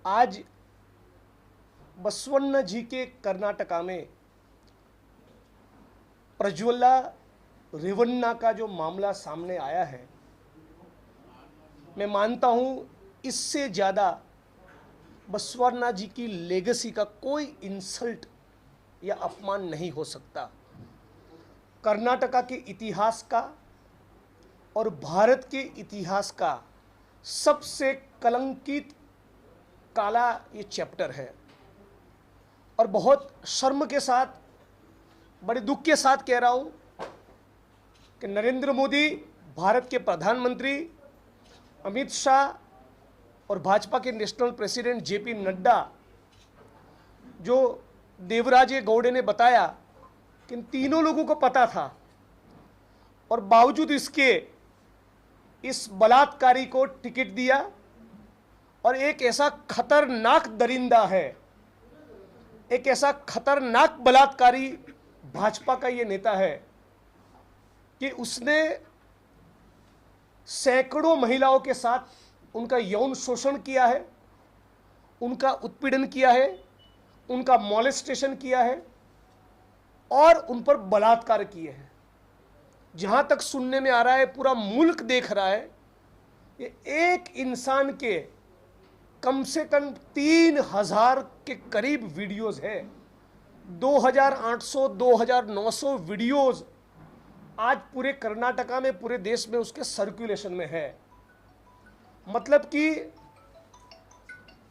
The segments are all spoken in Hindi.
आज बसवण्ण जी के कर्नाटका में प्रज्वला रेवन्ना का जो मामला सामने आया है, मैं मानता हूं इससे ज़्यादा बसवण्णा जी की लेगेसी का कोई इंसल्ट या अपमान नहीं हो सकता। कर्नाटका के इतिहास का और भारत के इतिहास का सबसे कलंकित काला ये चैप्टर है। और बहुत शर्म के साथ, बड़े दुख के साथ कह रहा हूं कि नरेंद्र मोदी, भारत के प्रधानमंत्री, अमित शाह और भाजपा के नेशनल प्रेसिडेंट जेपी नड्डा, जो देवराजे गौड़े ने बताया कि इन तीनों लोगों को पता था और बावजूद इसके इस बलात्कारी को टिकट दिया। और एक ऐसा खतरनाक दरिंदा है, एक ऐसा खतरनाक बलात्कारी भाजपा का ये नेता है कि उसने सैकड़ों महिलाओं के साथ उनका यौन शोषण किया है, उनका उत्पीड़न किया है, उनका मॉलेस्टेशन किया है और उन पर बलात्कार किए हैं। जहां तक सुनने में आ रहा है, पूरा मुल्क देख रहा है, ये एक इंसान के कम से कम 3000 के करीब वीडियोस है। 2800 2900 वीडियोस आज पूरे कर्नाटका में, पूरे देश में उसके सर्कुलेशन में है। मतलब कि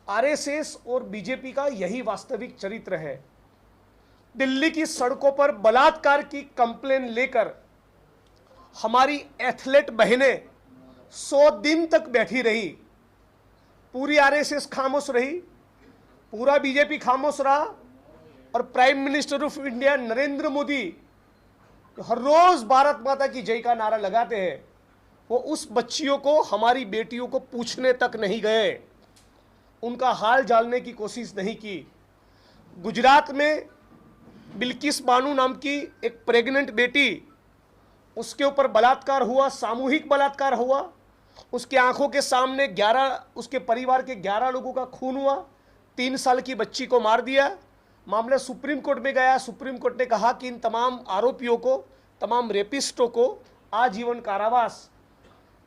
आरएसएस और बीजेपी का यही वास्तविक चरित्र है। दिल्ली की सड़कों पर बलात्कार की कंप्लेन लेकर हमारी एथलीट बहनें 100 दिन तक बैठी रही। पूरी आरएसएस खामोश रही, पूरा बीजेपी खामोश रहा और prime minister of India Narendra Modi हर रोज भारत माता की जय का नारा लगाते हैं, वो उस बच्चियों को, हमारी बेटियों को पूछने तक नहीं गए, उनका हाल जानने की कोशिश नहीं की। गुजरात में बिल्किस बानू नाम की एक प्रेग्नेंट बेटी, उसके ऊपर बलात्कार हुआ, सामूहिक बलात्कार हुआ। उसके आंखों के सामने 11, उसके परिवार के 11 लोगों का खून हुआ। 3 साल की बच्ची को मार दिया। मामला सुप्रीम कोर्ट में गया। सुप्रीम कोर्ट ने कहा कि इन तमाम आरोपियों को, तमाम रेपिस्टों को आजीवन कारावास।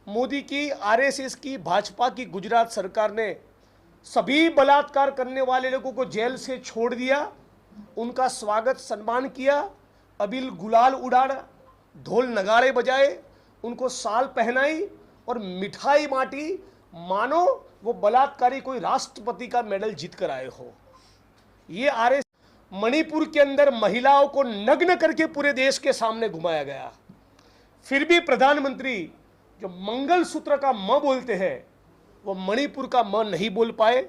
मोदी की, आरएसएस की, भाजपा की गुजरात सरकार ने सभी बलात्कार करने वाले लोगों को जेल से छोड़ दिया, उनका स्वागत सम्मान किया, अबील गुलाल उड़ाया, ढोल नगाड़े बजाए, उनको शाल पहनाई और मिठाई बांटी, मानो वो बलात्कारी कोई राष्ट्रपति का मेडल जीत कर आए हो। ये आरएस मणिपुर के अंदर महिलाओं को नग्न करके पूरे देश के सामने घुमाया गया। फिर भी प्रधानमंत्री जो मंगलसूत्र का म बोलते हैं, वो मणिपुर का म नहीं बोल पाए।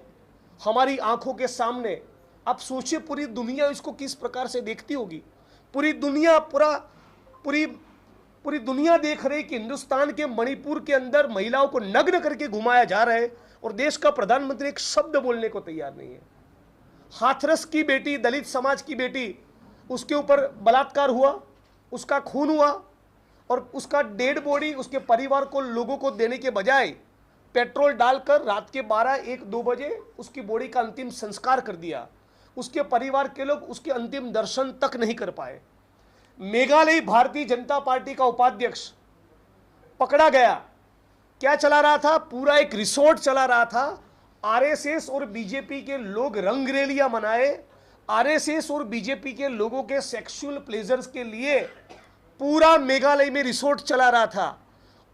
हमारी आंखों के सामने, आप सोचिए पूरी दुनिया इसको किस प्रकार से देखती होगी। पूरी दुनिया, पूरी दुनिया देख रही कि हिंदुस्तान के मणिपुर के अंदर महिलाओं को नग्न करके घुमाया जा रहा है और देश का प्रधानमंत्री एक शब्द बोलने को तैयार नहीं है। हाथरस की बेटी, दलित समाज की बेटी, उसके ऊपर बलात्कार हुआ, उसका खून हुआ और उसका डेड बॉडी उसके परिवार को, लोगों को देने के बजाय पेट्रोल डालकर रात के 12, 1, 2 बजे उसकी बॉडी का अंतिम संस्कार कर दिया। उसके परिवार के लोग उसके अंतिम दर्शन तक नहीं कर पाए। मेघालय भारतीय जनता पार्टी का उपाध्यक्ष पकड़ा गया। क्या चला रहा था? पूरा एक रिसोर्ट चला रहा था। आरएसएस और बीजेपी के लोग रंगरेलियां मनाए। आरएसएस और बीजेपी के लोगों के सेक्सुअल प्लेजर्स के लिए पूरा मेघालय में रिसोर्ट चला रहा था।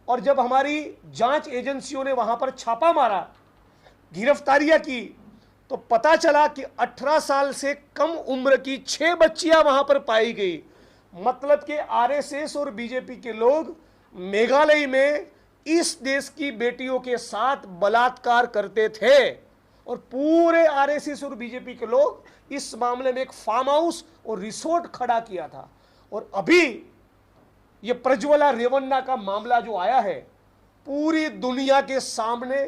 और जब हमारी जांच एजेंसियों ने वहां पर छापा मारा, गिरफ्तारियां की, तो पता चला कि 18 साल से कम उम्र की 6 बच्चियां वहां पर पाई गई। मतलब कि आरएसएस और बीजेपी के लोग मेघालय में इस देश की बेटियों के साथ बलात्कार करते थे और पूरे आरएसएस और बीजेपी के लोग इस मामले में एक फार्म हाउस और रिसोर्ट खड़ा किया था। और अभी ये प्रज्वला रेवन्ना का मामला जो आया है, पूरी दुनिया के सामने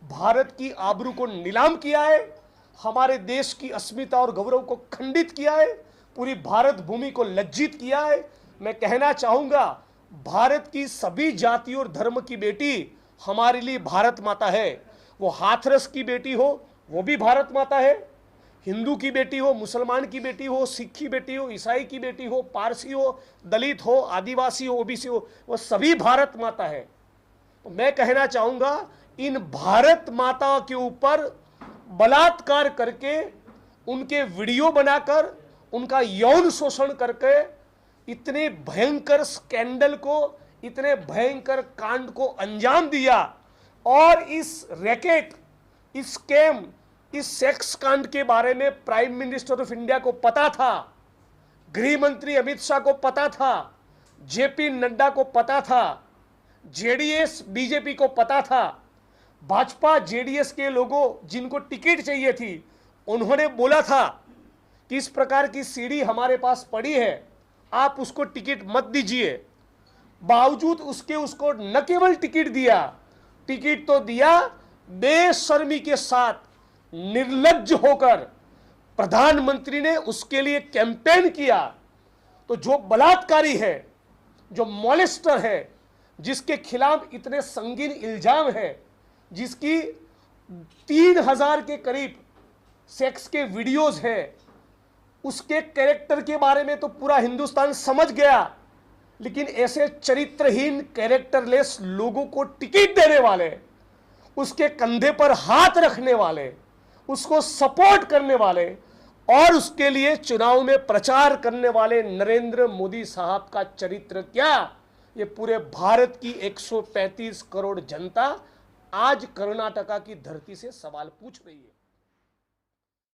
भारत की आबरू को नीलाम किया है, हमारे देश की अस्मिता और गौरव को खंडित किया है, पूरी भारत भूमि को लज्जित किया है। मैं कहना चाहूंगा, भारत की सभी जाति और धर्म की बेटी हमारे लिए भारत माता है। वो हाथरस की बेटी हो, वो भी भारत माता है। हिंदू की बेटी हो, मुसलमान की बेटी हो, सिख की बेटी हो, ईसाई की बेटी हो, पारसी हो, दलित हो, आदिवासी हो, ओबीसी हो, वो सभी भारत माता है। तो मैं कहना चाहूंगा, इन भारत माता के ऊपर बलात्कार करके, उनके वीडियो बनाकर, उनका यौन शोषण करके, इतने भयंकर स्कैंडल को, इतने भयंकर कांड को अंजाम दिया। और इस रैकेट, इस स्कैम, इस सेक्स कांड के बारे में प्राइम मिनिस्टर ऑफ इंडिया को पता था, गृह मंत्री अमित शाह को पता था, जेपी नड्डा को पता था, जेडीएस बीजेपी को पता था, भाजपा जेडीएस के लोगों जिनको टिकट चाहिए थी, उन्होंने बोला था कि इस प्रकार की सीढ़ी हमारे पास पड़ी है, आप उसको टिकट मत दीजिए। बावजूद उसके उसको न केवल टिकट दिया, टिकट तो दिया, बेशर्मी के साथ, निर्लज्ज होकर प्रधानमंत्री ने उसके लिए कैंपेन किया। तो जो बलात्कारी है, जो मॉलेस्टर है, जिसके खिलाफ इतने संगीन इल्जाम है, जिसकी 3000 के करीब सेक्स के वीडियोस हैं, उसके कैरेक्टर के बारे में तो पूरा हिंदुस्तान समझ गया। लेकिन ऐसे चरित्रहीन, कैरेक्टरलेस लोगों को टिकट देने वाले, उसके कंधे पर हाथ रखने वाले, उसको सपोर्ट करने वाले और उसके लिए चुनाव में प्रचार करने वाले नरेंद्र मोदी साहब का चरित्र क्या, ये पूरे भारत की 135 करोड़ जनता आज कर्नाटका की धरती से सवाल पूछ रही है।